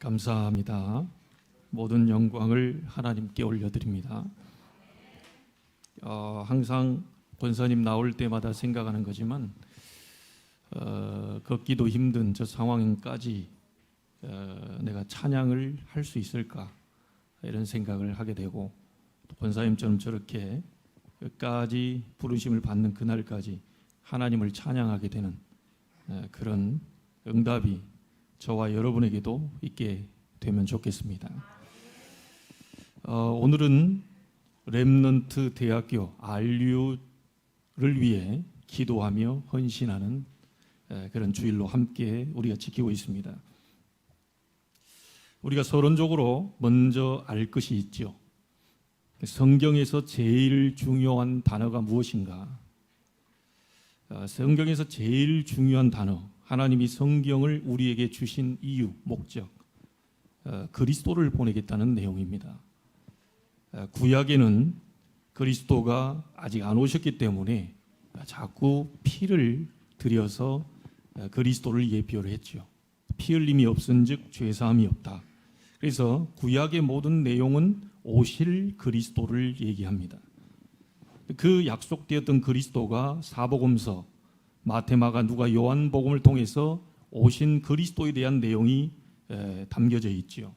감사합니다. 모든 영광을 하나님께 올려드립니다. 항상 권사님 나올 때마다 생각하는 거지만 걷기도 힘든 저 상황까지 내가 찬양을 할 수 있을까 이런 생각을 하게 되고, 또 권사님처럼 저렇게 끝까지 부르심을 받는 그날까지 하나님을 찬양하게 되는 그런 응답이 저와 여러분에게도 있게 되면 좋겠습니다. 오늘은 렘넌트 대학교 RU를 위해 기도하며 헌신하는 그런 주일로 함께 우리가 지키고 있습니다. 우리가 서론적으로 먼저 알 것이 있죠. 성경에서 제일 중요한 단어가 무엇인가? 성경에서 제일 중요한 단어, 하나님이 성경을 우리에게 주신 이유, 목적, 그리스도를 보내겠다는 내용입니다. 구약에는 그리스도가 아직 안 오셨기 때문에 자꾸 피를 들여서 그리스도를 예표를 했죠. 피 흘림이 없은즉 죄사함이 없다. 그래서 구약의 모든 내용은 오실 그리스도를 얘기합니다. 그 약속되었던 그리스도가 사복음서, 마태, 마가, 누가, 요한복음을 통해서 오신 그리스도에 대한 내용이 담겨져 있죠.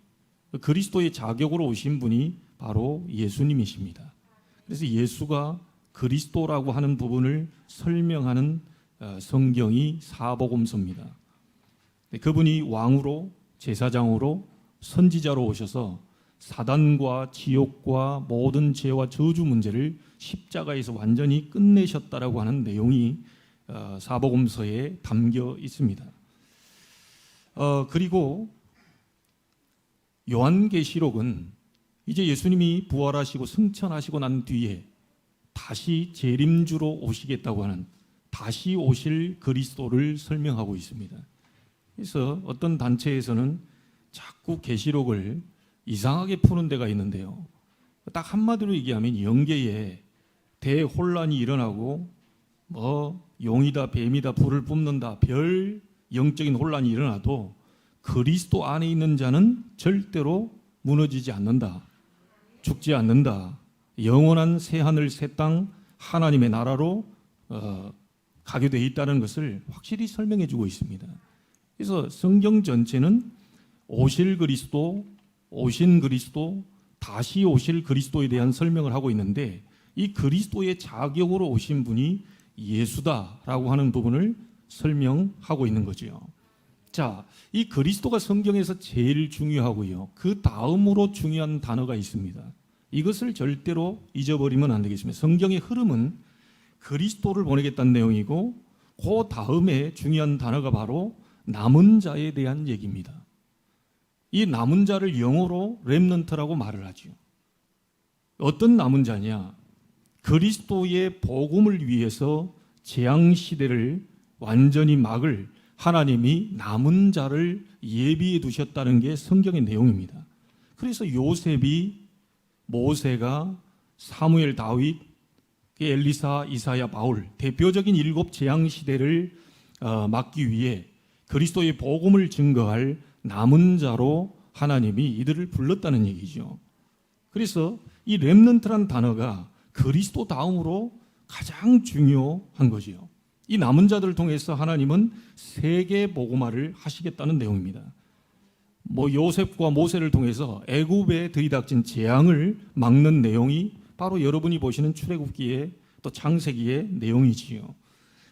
그리스도의 자격으로 오신 분이 바로 예수님이십니다. 그래서 예수가 그리스도라고 하는 부분을 설명하는 성경이 사복음서입니다. 그분이 왕으로, 제사장으로, 선지자로 오셔서 사단과 지옥과 모든 죄와 저주 문제를 십자가에서 완전히 끝내셨다라고 하는 내용이 사복음서에 담겨 있습니다. 그리고 요한계시록은 이제 예수님이 부활하시고 승천하시고 난 뒤에 다시 재림주로 오시겠다고 하는, 다시 오실 그리스도를 설명하고 있습니다. 그래서 어떤 단체에서는 자꾸 계시록을 이상하게 푸는 데가 있는데요, 딱 한마디로 얘기하면 영계에 대혼란이 일어나고 용이다, 뱀이다, 불을 뿜는다, 별 영적인 혼란이 일어나도 그리스도 안에 있는 자는 절대로 무너지지 않는다, 죽지 않는다, 영원한 새하늘 새 땅 하나님의 나라로 가게 돼 있다는 것을 확실히 설명해 주고 있습니다. 그래서 성경 전체는 오실 그리스도, 오신 그리스도, 다시 오실 그리스도에 대한 설명을 하고 있는데, 이 그리스도의 자격으로 오신 분이 예수다라고 하는 부분을 설명하고 있는 거죠. 자, 이 그리스도가 성경에서 제일 중요하고요, 그 다음으로 중요한 단어가 있습니다. 이것을 절대로 잊어버리면 안 되겠습니다. 성경의 흐름은 그리스도를 보내겠다는 내용이고, 그 다음에 중요한 단어가 바로 남은 자에 대한 얘기입니다. 이 남은 자를 영어로 렘넌트라고 말을 하죠. 어떤 남은 자냐? 그리스도의 복음을 위해서 재앙시대를 완전히 막을 하나님이 남은 자를 예비해 두셨다는 게 성경의 내용입니다. 그래서 요셉이, 모세가, 사무엘, 다윗, 엘리사, 이사야, 바울, 대표적인 7 재앙시대를 막기 위해 그리스도의 복음을 증거할 남은 자로 하나님이 이들을 불렀다는 얘기죠. 그래서 이 렘넌트란 단어가 그리스도 다음으로 가장 중요한 거지요. 이 남은 자들을 통해서 하나님은 세계 복음화를 하시겠다는 내용입니다. 요셉과 모세를 통해서 애굽에 들이닥친 재앙을 막는 내용이 바로 여러분이 보시는 출애굽기의 또 창세기의 내용이지요.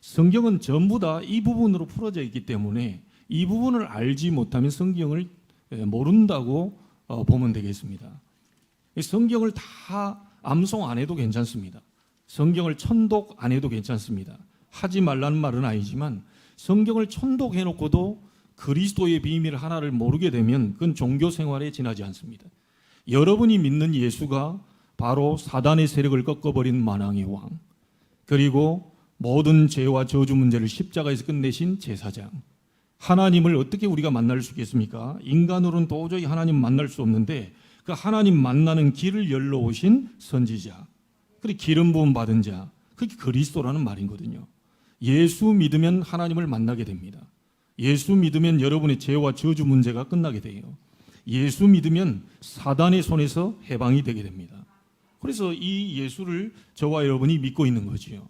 성경은 전부 다 이 부분으로 풀어져 있기 때문에 이 부분을 알지 못하면 성경을 모른다고 보면 되겠습니다. 성경을 다 암송 안 해도 괜찮습니다. 성경을 천독 안 해도 괜찮습니다. 하지 말라는 말은 아니지만 성경을 천독해놓고도 그리스도의 비밀 하나를 모르게 되면 그건 종교 생활에 지나지 않습니다. 여러분이 믿는 예수가 바로 사단의 세력을 꺾어버린 만왕의 왕, 그리고 모든 죄와 저주 문제를 십자가에서 끝내신 제사장, 하나님을 어떻게 우리가 만날 수 있겠습니까? 인간으로는 도저히 하나님 만날 수 없는데 그 하나님 만나는 길을 열러 오신 선지자, 그리고 기름 부음 받은 자, 그게 그리스도라는 말이거든요. 예수 믿으면 하나님을 만나게 됩니다. 예수 믿으면 여러분의 죄와 저주 문제가 끝나게 돼요. 예수 믿으면 사단의 손에서 해방이 되게 됩니다. 그래서 이 예수를 저와 여러분이 믿고 있는 거지요.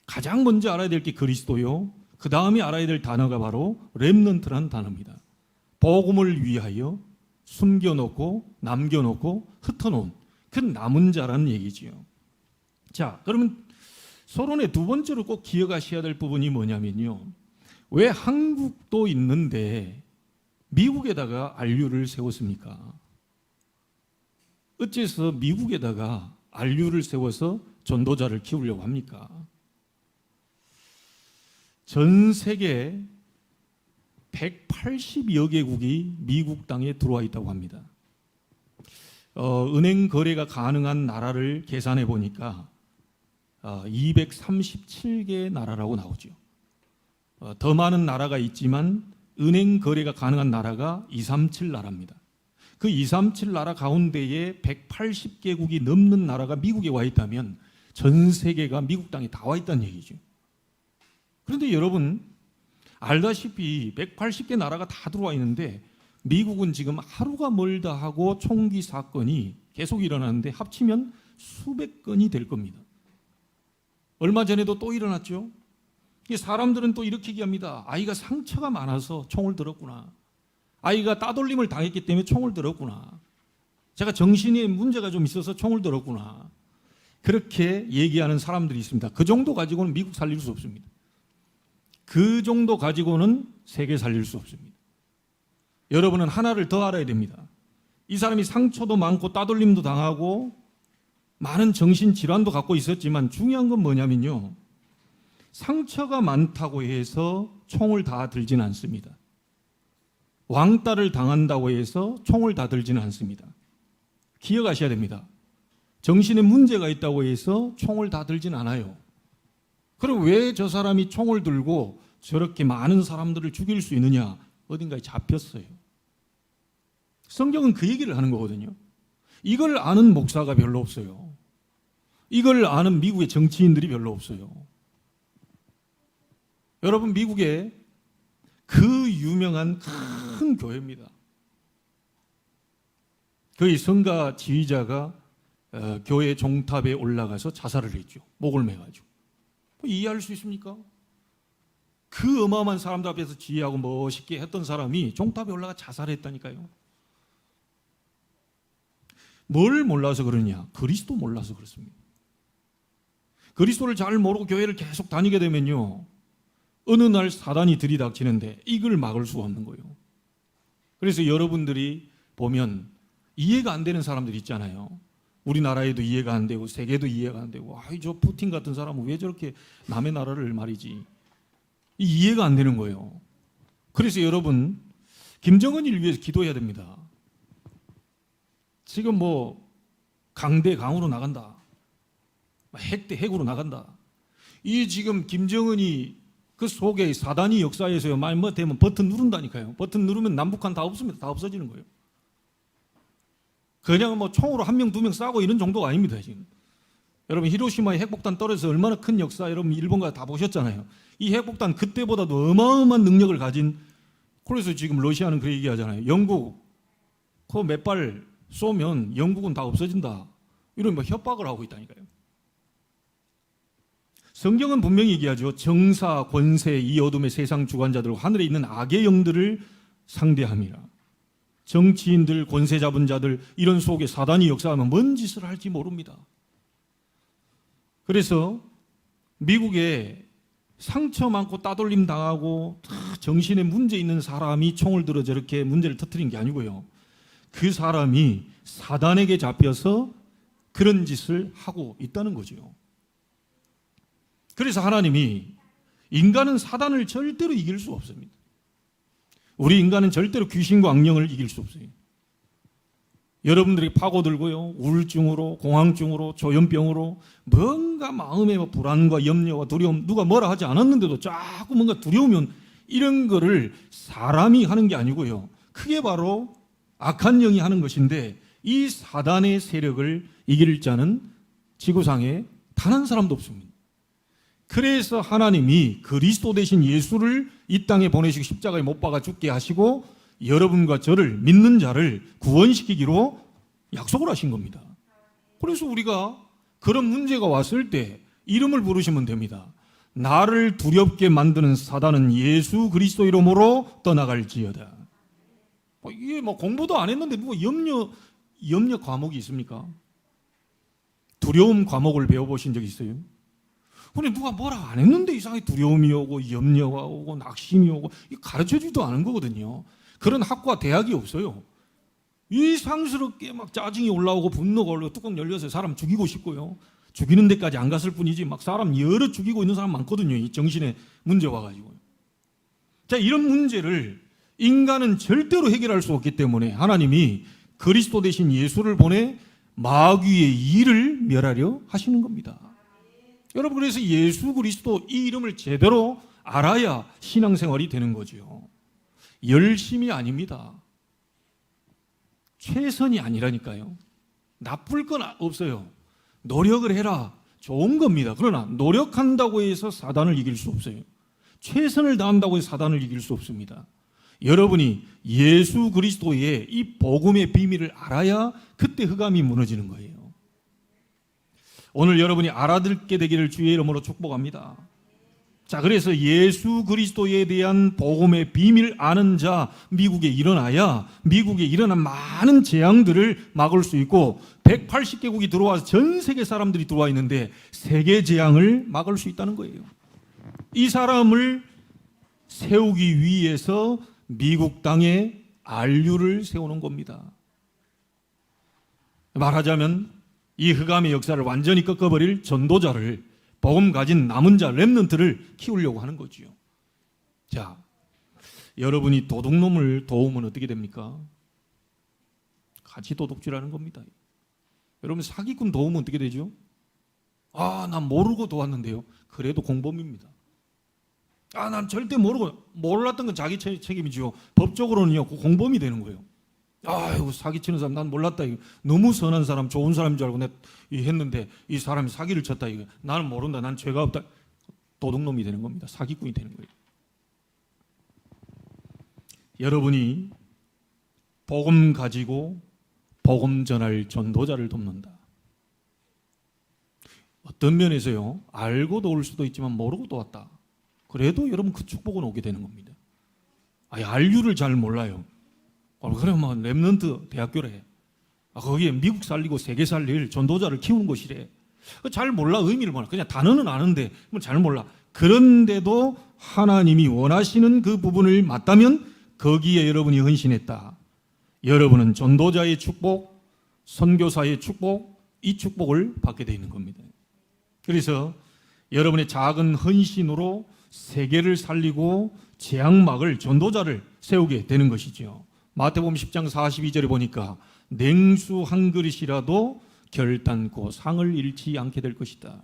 가장 먼저 알아야 될 게 그리스도요. 그 다음에 알아야 될 단어가 바로 렘넌트라는 단어입니다. 복음을 위하여 숨겨놓고 남겨놓고 흩어놓은 그 남은 자라는 얘기지요. 자, 그러면 서론의 두 번째로 꼭 기억하셔야 될 부분이 뭐냐면요. 왜 한국도 있는데 미국에다가 RU를 세웠습니까? 어째서 미국에다가 RU를 세워서 전도자를 키우려고 합니까? 전 세계 180여 개국이 미국 땅에 들어와 있다고 합니다. 은행 거래가 가능한 나라를 계산해 보니까 237개 나라라고 나오죠. 더 많은 나라가 있지만 은행 거래가 가능한 나라가 237 나라입니다. 그 237 나라 가운데에 180개국이 넘는 나라가 미국에 와 있다면 전 세계가 미국 땅에 다 와 있다는 얘기죠. 그런데 여러분 알다시피 180개 나라가 다 들어와 있는데 미국은 지금 하루가 멀다 하고 총기 사건이 계속 일어나는데 합치면 수백 건이 될 겁니다. 얼마 전에도 또 일어났죠. 사람들은 또 이렇게 얘기합니다. 아이가 상처가 많아서 총을 들었구나. 아이가 따돌림을 당했기 때문에 총을 들었구나. 제가 정신에 문제가 좀 있어서 총을 들었구나. 그렇게 얘기하는 사람들이 있습니다. 그 정도 가지고는 미국 살릴 수 없습니다. 그 정도 가지고는 세계 살릴 수 없습니다. 여러분은 하나를 더 알아야 됩니다. 이 사람이 상처도 많고 따돌림도 당하고 많은 정신질환도 갖고 있었지만 중요한 건 뭐냐면요. 상처가 많다고 해서 총을 다 들지는 않습니다. 왕따를 당한다고 해서 총을 다 들지는 않습니다. 기억하셔야 됩니다. 정신에 문제가 있다고 해서 총을 다 들지는 않아요. 그럼 왜 저 사람이 총을 들고 저렇게 많은 사람들을 죽일 수 있느냐? 어딘가에 잡혔어요. 성경은 그 얘기를 하는 거거든요. 이걸 아는 목사가 별로 없어요. 이걸 아는 미국의 정치인들이 별로 없어요. 여러분, 미국에 그 유명한 큰 교회입니다. 거기 성가 지휘자가 교회 종탑에 올라가서 자살을 했죠. 목을 매가지고. 이해할 수 있습니까? 그 어마어마한 사람들 앞에서 지휘하고 멋있게 했던 사람이 종탑에 올라가 자살했다니까요. 뭘 몰라서 그러냐? 그리스도 몰라서 그렇습니다. 그리스도를 잘 모르고 교회를 계속 다니게 되면요, 어느 날 사단이 들이닥치는데 이걸 막을 수가 없는 거예요. 그래서 여러분들이 보면 이해가 안 되는 사람들 있잖아요. 우리나라에도 이해가 안 되고 세계도 이해가 안 되고, 아이 저 푸틴 같은 사람은 왜 저렇게 남의 나라를 말이지, 이해가 안 되는 거예요. 그래서 여러분, 김정은을 위해서 기도해야 됩니다. 지금 뭐 강대 강으로 나간다, 핵대 핵으로 나간다. 이 지금 김정은이 그 속에 사단이 역사에서요, 말 뭐 되면 버튼 누른다니까요. 버튼 누르면 남북한 다 없습니다. 다 없어지는 거예요. 그냥 뭐 총으로 한 명, 두 명 쏴고 이런 정도가 아닙니다, 지금. 여러분, 히로시마에 핵폭탄 떨어져서 얼마나 큰 역사, 여러분 일본가 다 보셨잖아요. 이 핵폭탄 그때보다도 어마어마한 능력을 가진, 그래서 지금 러시아는 그 얘기 하잖아요. 영국 그 몇 발 쏘면 영국은 다 없어진다, 이런 뭐 협박을 하고 있다니까요. 성경은 분명히 얘기하죠. 정사, 권세, 이 어둠의 세상 주관자들과 하늘에 있는 악의 영들을 상대함이라. 정치인들, 권세 잡은 자들, 이런 속에 사단이 역사하면 뭔 짓을 할지 모릅니다. 그래서 미국에 상처 많고 따돌림 당하고 정신에 문제 있는 사람이 총을 들어 저렇게 문제를 터뜨린 게 아니고요, 그 사람이 사단에게 잡혀서 그런 짓을 하고 있다는 거죠. 그래서 하나님이, 인간은 사단을 절대로 이길 수 없습니다. 우리 인간은 절대로 귀신과 악령을 이길 수 없어요. 여러분들이 파고들고요, 우울증으로, 공황증으로, 조현병으로, 뭔가 마음에 불안과 염려와 두려움, 누가 뭐라 하지 않았는데도 자꾸 뭔가 두려우면, 이런 거를 사람이 하는 게 아니고요, 크게 바로 악한 영이 하는 것인데, 이 사단의 세력을 이길 자는 지구상에 단 한 사람도 없습니다. 그래서 하나님이 그리스도 대신 예수를 이 땅에 보내시고 십자가에 못 박아 죽게 하시고 여러분과 저를 믿는 자를 구원시키기로 약속을 하신 겁니다. 그래서 우리가 그런 문제가 왔을 때 이름을 부르시면 됩니다. 나를 두렵게 만드는 사단은 예수 그리스도 이름으로 떠나갈지어다. 이게 공부도 안 했는데 누가 염려 과목이 있습니까? 두려움 과목을 배워보신 적 있어요? 근데 누가 뭐라 안 했는데 이상하게 두려움이 오고 염려가 오고 낙심이 오고 가르쳐주지도 않은 거거든요. 그런 학과 대학이 없어요. 이상스럽게 짜증이 올라오고 분노가 올라오고 뚜껑 열려서 사람 죽이고 싶고요. 죽이는 데까지 안 갔을 뿐이지 사람 여러 죽이고 있는 사람 많거든요. 이 정신에 문제 와가지고. 자, 이런 문제를 인간은 절대로 해결할 수 없기 때문에 하나님이 그리스도 대신 예수를 보내 마귀의 일을 멸하려 하시는 겁니다. 여러분, 그래서 예수 그리스도 이 이름을 제대로 알아야 신앙생활이 되는 거죠. 열심이 아닙니다. 최선이 아니라니까요. 나쁠 건 없어요. 노력을 해라. 좋은 겁니다. 그러나 노력한다고 해서 사단을 이길 수 없어요. 최선을 다한다고 해서 사단을 이길 수 없습니다. 여러분이 예수 그리스도의 이 복음의 비밀을 알아야 그때 흑암이 무너지는 거예요. 오늘 여러분이 알아듣게 되기를 주의 이름으로 축복합니다. 자, 그래서 예수 그리스도에 대한 복음의 비밀을 아는 자 미국에 일어나야 미국에 일어난 많은 재앙들을 막을 수 있고 180개국이 들어와서 전 세계 사람들이 들어와 있는데 세계 재앙을 막을 수 있다는 거예요. 이 사람을 세우기 위해서 미국 땅에 RU를 세우는 겁니다. 말하자면 이 흑암의 역사를 완전히 꺾어버릴 전도자를, 복음 가진 남은 자 렘넌트를 키우려고 하는 거지요. 자, 여러분이 도둑놈을 도우면 어떻게 됩니까? 같이 도둑질하는 겁니다. 여러분 사기꾼 도우면 어떻게 되죠? 난 모르고 도왔는데요. 그래도 공범입니다. 난 절대 모르고, 몰랐던 건 자기 책임이죠. 법적으로는요, 공범이 되는 거예요. 이거 사기치는 사람 난 몰랐다. 이거. 너무 선한 사람, 좋은 사람인 줄 알고 내가 했는데 이 사람이 사기를 쳤다. 이거. 나는 모른다. 난 죄가 없다. 도둑놈이 되는 겁니다. 사기꾼이 되는 거예요. 여러분이 복음 가지고 복음 전할 전도자를 돕는다. 어떤 면에서요, 알고 도울 수도 있지만 모르고 도왔다. 그래도 여러분 그 축복은 오게 되는 겁니다. RU를 잘 몰라요. 그러면 렘넌트 대학교래. 거기에 미국 살리고 세계 살릴 전도자를 키우는 곳이래. 잘 몰라. 의미를 몰라. 그냥 단어는 아는데 잘 몰라. 그런데도 하나님이 원하시는 그 부분을 맞다면 거기에 여러분이 헌신했다. 여러분은 전도자의 축복, 선교사의 축복, 이 축복을 받게 되어 있는 겁니다. 그래서 여러분의 작은 헌신으로 세계를 살리고 재앙막을, 전도자를 세우게 되는 것이죠. 마태복음 10장 42절에 보니까 냉수 한 그릇이라도 결단코 상을 잃지 않게 될 것이다.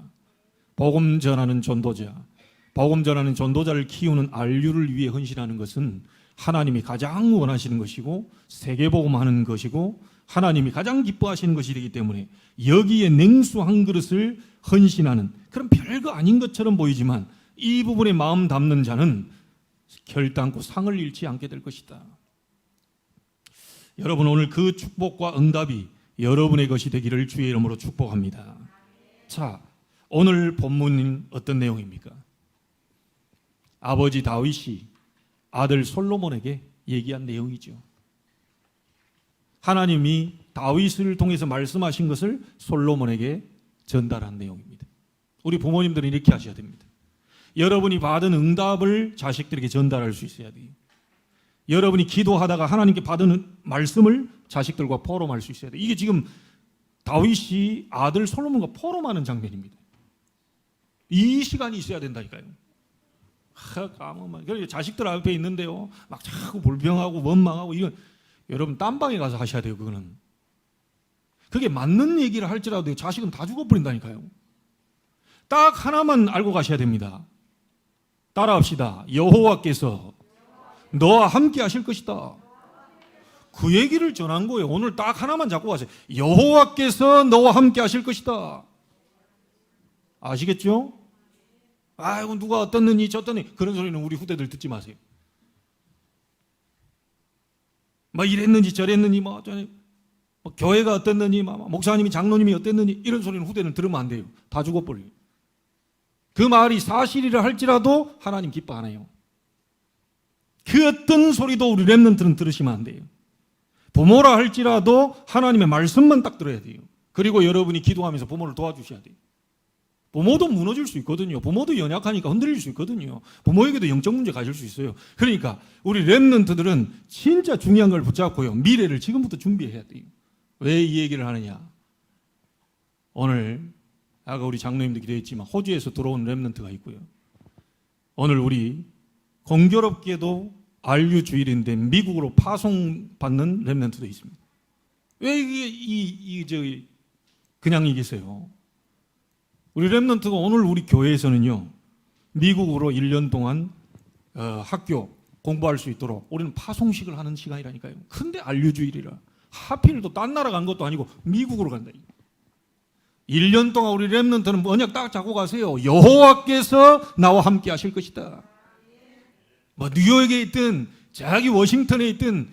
복음 전하는 전도자, 복음 전하는 전도자를 키우는 RU를 위해 헌신하는 것은 하나님이 가장 원하시는 것이고 세계복음하는 것이고 하나님이 가장 기뻐하시는 것이 되기 때문에 여기에 냉수 한 그릇을 헌신하는, 그런 별거 아닌 것처럼 보이지만 이 부분에 마음 담는 자는 결단코 상을 잃지 않게 될 것이다. 여러분, 오늘 그 축복과 응답이 여러분의 것이 되기를 주의 이름으로 축복합니다. 자, 오늘 본문은 어떤 내용입니까? 아버지 다윗이 아들 솔로몬에게 얘기한 내용이죠. 하나님이 다윗을 통해서 말씀하신 것을 솔로몬에게 전달한 내용입니다. 우리 부모님들은 이렇게 하셔야 됩니다. 여러분이 받은 응답을 자식들에게 전달할 수 있어야 돼요. 여러분이 기도하다가 하나님께 받은 말씀을 자식들과 포럼할 수 있어야 돼요. 이게 지금 다윗이 아들 솔로몬과 포럼하는 장면입니다. 이 시간이 있어야 된다니까요. 그러니까 자식들 앞에 있는데요, 막 자꾸 불평하고 원망하고, 이건 여러분 딴방에 가서 하셔야 돼요. 그거는 그게 맞는 얘기를 할지라도 자식은 다 죽어버린다니까요. 딱 하나만 알고 가셔야 됩니다. 따라합시다. 여호와께서 너와 함께 하실 것이다. 그 얘기를 전한 거예요. 오늘 딱 하나만 잡고 가세요. 여호와께서 너와 함께 하실 것이다. 아시겠죠? 아이고 누가 어떻느니 저떻느니 그런 소리는 우리 후대들 듣지 마세요. 뭐 이랬는지 저랬는지 뭐 교회가 어땠느니 목사님이 장로님이 어땠느니 이런 소리는 후대는 들으면 안 돼요. 다 죽어버려요. 그 말이 사실이라 할지라도 하나님 기뻐 안 해요. 그 어떤 소리도 우리 렘넌트는 들으시면 안 돼요. 부모라 할지라도 하나님의 말씀만 딱 들어야 돼요. 그리고 여러분이 기도하면서 부모를 도와주셔야 돼요. 부모도 무너질 수 있거든요. 부모도 연약하니까 흔들릴 수 있거든요. 부모에게도 영적 문제 가질 수 있어요. 그러니까 우리 렘넌트들은 진짜 중요한 걸 붙잡고요. 미래를 지금부터 준비해야 돼요. 왜 이 얘기를 하느냐? 오늘 아까 우리 장로님도 기도했지만 호주에서 들어온 렘넌트가 있고요. 오늘 우리 공교롭게도 RU 주일인데 미국으로 파송받는 렘넌트도 있습니다. 왜 이게 그냥 이기세요? 우리 렘넌트가 오늘 우리 교회에서는요, 미국으로 1년 동안 학교 공부할 수 있도록 우리는 파송식을 하는 시간이라니까요. 근데 RU주일이라 하필 또 딴 나라 간 것도 아니고 미국으로 간다. 1년 동안 우리 렘넌트는 언약 딱 잡고 가세요. 여호와께서 나와 함께 하실 것이다. 뭐 뉴욕에 있든 저기 워싱턴에 있든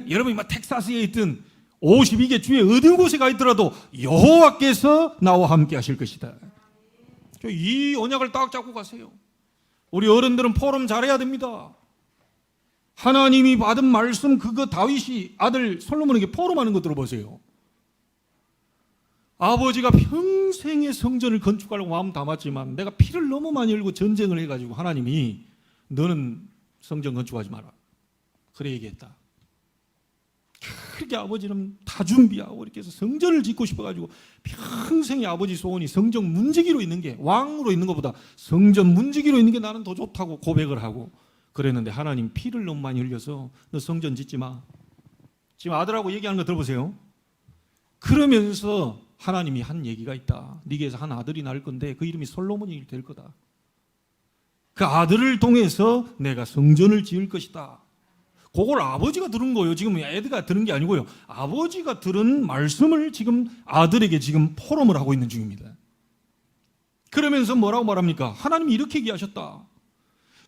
여러분이 막 텍사스에 있든 52개 주에 어느 곳에 가 있더라도 여호와께서 나와 함께 하실 것이다. 이 언약을 딱 잡고 가세요. 우리 어른들은 포럼 잘해야 됩니다. 하나님이 받은 말씀 그거 다윗이 아들 솔로몬에게 포럼하는 거 들어보세요. 아버지가 평생의 성전을 건축하려고 마음 담았지만 내가 피를 너무 많이 흘리고 전쟁을 해가지고 하나님이 너는 성전 건축하지 마라. 그래 얘기했다. 그렇게 아버지는 다 준비하고 이렇게 해서 성전을 짓고 싶어가지고 평생의 아버지 소원이 성전 문지기로 있는 게, 왕으로 있는 것보다 성전 문지기로 있는 게 나는 더 좋다고 고백을 하고 그랬는데 하나님 피를 너무 많이 흘려서 너 성전 짓지 마. 지금 아들하고 얘기하는 거 들어보세요. 그러면서 하나님이 한 얘기가 있다. 네게서 한 아들이 날 건데 그 이름이 솔로몬이 될 거다. 그 아들을 통해서 내가 성전을 지을 것이다. 그걸 아버지가 들은 거예요. 지금 애드가 들은 게 아니고요. 아버지가 들은 말씀을 지금 아들에게 지금 포럼을 하고 있는 중입니다. 그러면서 뭐라고 말합니까? 하나님이 이렇게 얘기하셨다.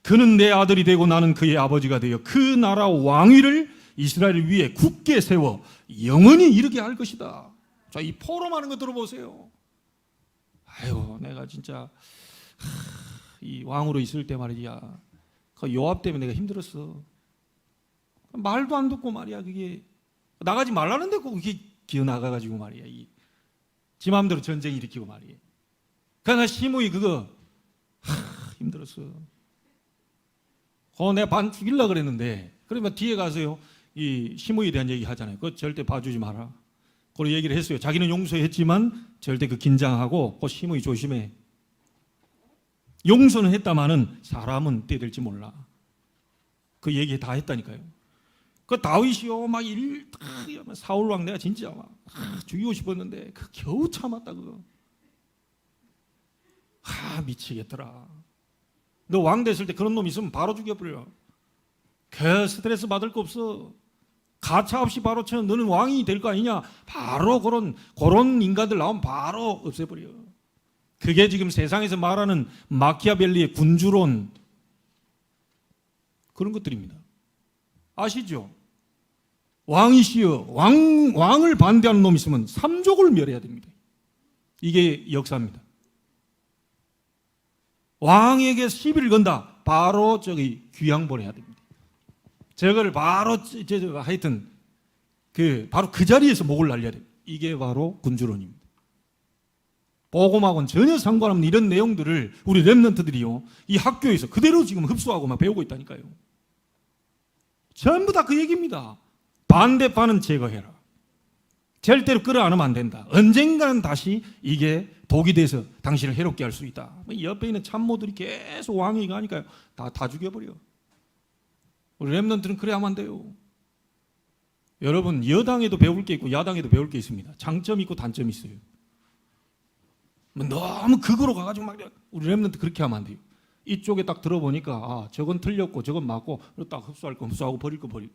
그는 내 아들이 되고 나는 그의 아버지가 되어 그 나라 왕위를 이스라엘 위에 굳게 세워 영원히 이르게 할 것이다. 자, 이 포럼하는 거 들어보세요. 아유, 내가 진짜 이 왕으로 있을 때 말이야. 그 요압 때문에 내가 힘들었어. 말도 안 듣고 말이야. 그게 나가지 말라는데 그게 기어 나가가지고 말이야. 지 마음대로 전쟁 일으키고 말이야. 그러나 시므이 그거 힘들었어. 내가 반 죽이려고 그랬는데 그러면 뒤에 가서요. 이 시므이에 대한 얘기 하잖아요. 그거 절대 봐주지 마라. 그걸 얘기를 했어요. 자기는 용서했지만 절대 그 긴장하고 그 시므이 조심해. 용서는 했다마는 사람은 때 될지 몰라. 그 얘기 다 했다니까요. 그 다윗이요 막 사울 왕 내가 진짜 막 죽이고 싶었는데 그 겨우 참았다 그거. 미치겠더라. 너 왕 됐을 때 그런 놈 있으면 바로 죽여버려. 그 스트레스 받을 거 없어. 가차 없이 바로 쳐. 너는 왕이 될 거 아니냐. 바로 그런 인간들 나오면 바로 없애버려. 그게 지금 세상에서 말하는 마키아벨리의 군주론 그런 것들입니다. 아시죠? 왕이시여 왕을 반대하는 놈이 있으면 삼족을 멸해야 됩니다. 이게 역사입니다. 왕에게 시비를 건다. 바로 귀양 보내야 됩니다. 저거를 바로 하여튼 바로 그 자리에서 목을 날려야 돼요. 이게 바로 군주론입니다. 복음하고는 전혀 상관없는 이런 내용들을 우리 렘넌트들이요 이 학교에서 그대로 지금 흡수하고 막 배우고 있다니까요. 전부 다 그 얘기입니다. 반대파는 제거해라. 절대로 끌어안으면 안 된다. 언젠가는 다시 이게 독이 돼서 당신을 해롭게 할 수 있다. 옆에 있는 참모들이 계속 왕위가 하니까요. 다 죽여버려. 우리 렘넌트는 그래 하면 안 돼요. 여러분 여당에도 배울 게 있고 야당에도 배울 게 있습니다. 장점이 있고 단점이 있어요. 너무 극으로 가가지고 막 우리 렘넌트 그렇게 하면 안 돼요. 이쪽에 딱 들어보니까 저건 틀렸고 저건 맞고 딱 흡수할 거 흡수하고 버릴 거 버리고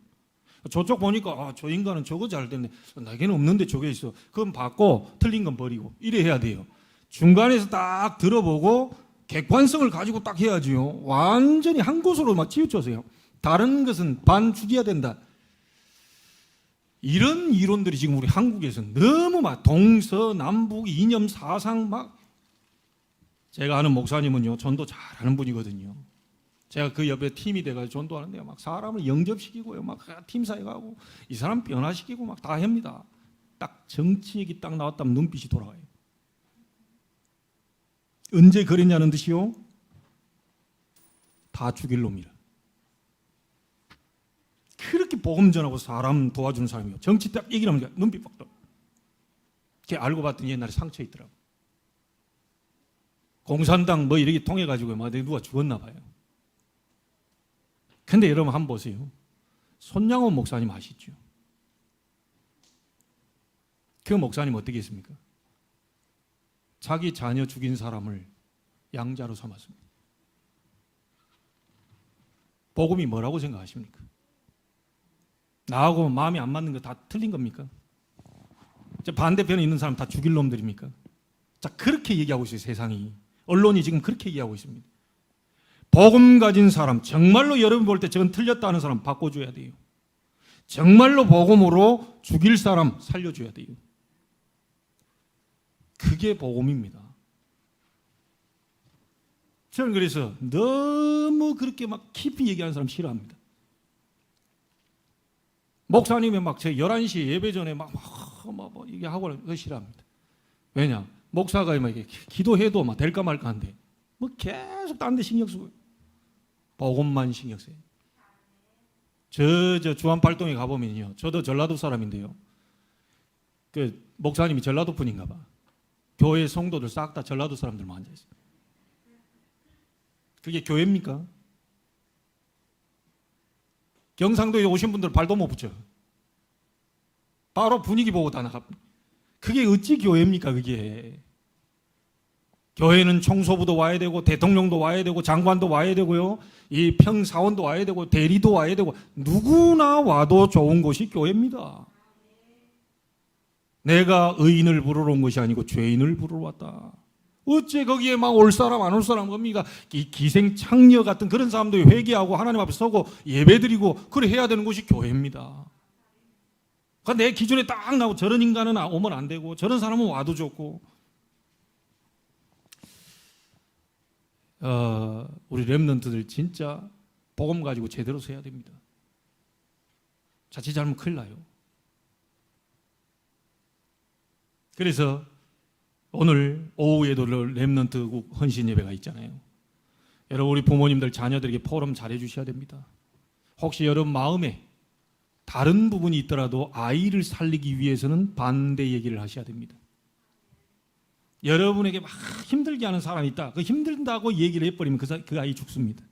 저쪽 보니까 저 인간은 저거 잘 됐네. 나에게는 없는데 저게 있어. 그건 받고 틀린 건 버리고 이래 해야 돼요. 중간에서 딱 들어보고 객관성을 가지고 딱 해야지요. 완전히 한 곳으로 막 치우쳐서요. 다른 것은 반 죽여야 된다. 이런 이론들이 지금 우리 한국에서 너무 막 동서남북 이념 사상 막. 제가 아는 목사님은요, 전도 잘하는 분이거든요. 제가 그 옆에 팀이 돼가지고 전도하는데 막 사람을 영접시키고요, 막 팀사에 가고 이 사람 변화시키고 막 다 합니다. 딱 정치 얘기 딱 나왔다면 눈빛이 돌아가요. 언제 그랬냐는 듯이요, 다 죽일 놈이라. 그렇게 복음 전하고 사람 도와주는 사람이요, 정치 딱 얘기하면 눈빛 빡 떠. 걔 알고 봤더니 옛날에 상처 있더라고. 공산당 뭐 이렇게 통해가지고 막 누가 죽었나 봐요. 근데 여러분 한번 보세요. 손양원 목사님 아시죠? 그 목사님 어떻게 했습니까? 자기 자녀 죽인 사람을 양자로 삼았습니다. 복음이 뭐라고 생각하십니까? 나하고 마음이 안 맞는 거 다 틀린 겁니까? 반대편에 있는 사람 다 죽일 놈들입니까? 자, 그렇게 얘기하고 있어요, 세상이. 언론이 지금 그렇게 얘기하고 있습니다. 복음 가진 사람, 정말로 여러분 볼 때 저건 틀렸다 하는 사람 바꿔줘야 돼요. 정말로 복음으로 죽일 사람 살려줘야 돼요. 그게 복음입니다. 저는 그래서 너무 그렇게 막 깊이 얘기하는 사람 싫어합니다. 목사님이 막 저 11시 예배 전에 막 이게 하고 그거 싫어합니다. 왜냐? 목사가 막 이렇게 기도해도 막 될까 말까 한데 뭐 계속 딴 데 신경 쓰고 복음만 신경 써요. 저 주안팔동에 가보면요, 저도 전라도 사람인데요, 그 목사님이 전라도 분인가 봐. 교회 성도들 싹 다 전라도 사람들만 앉아있어요. 그게 교회입니까? 경상도에 오신 분들 발도 못 붙여. 바로 분위기 보고 다 나갑니다. 그게 어찌 교회입니까 그게? 교회는 총소부도 와야 되고 대통령도 와야 되고 장관도 와야 되고요, 이 평사원도 와야 되고 대리도 와야 되고 누구나 와도 좋은 곳이 교회입니다. 내가 의인을 부르러 온 것이 아니고 죄인을 부르러 왔다. 어째 거기에 막 올 사람 안 올 사람 겁니까? 기생창녀 같은 그런 사람들이 회개하고 하나님 앞에 서고 예배드리고 그래 해야 되는 곳이 교회입니다. 그러니까 내 기준에 딱 나오고 저런 인간은 오면 안 되고 저런 사람은 와도 좋고. 우리 렘넌트들 진짜 복음 가지고 제대로 서야 됩니다. 자칫 잘못 큰일 나요. 그래서 오늘 오후에도 렘넌트 헌신 예배가 있잖아요. 여러분 우리 부모님들 자녀들에게 포럼 잘해 주셔야 됩니다. 혹시 여러분 마음에 다른 부분이 있더라도 아이를 살리기 위해서는 반대 얘기를 하셔야 됩니다. 여러분에게 막 힘들게 하는 사람이 있다. 그 힘든다고 얘기를 해버리면 그 아이 죽습니다.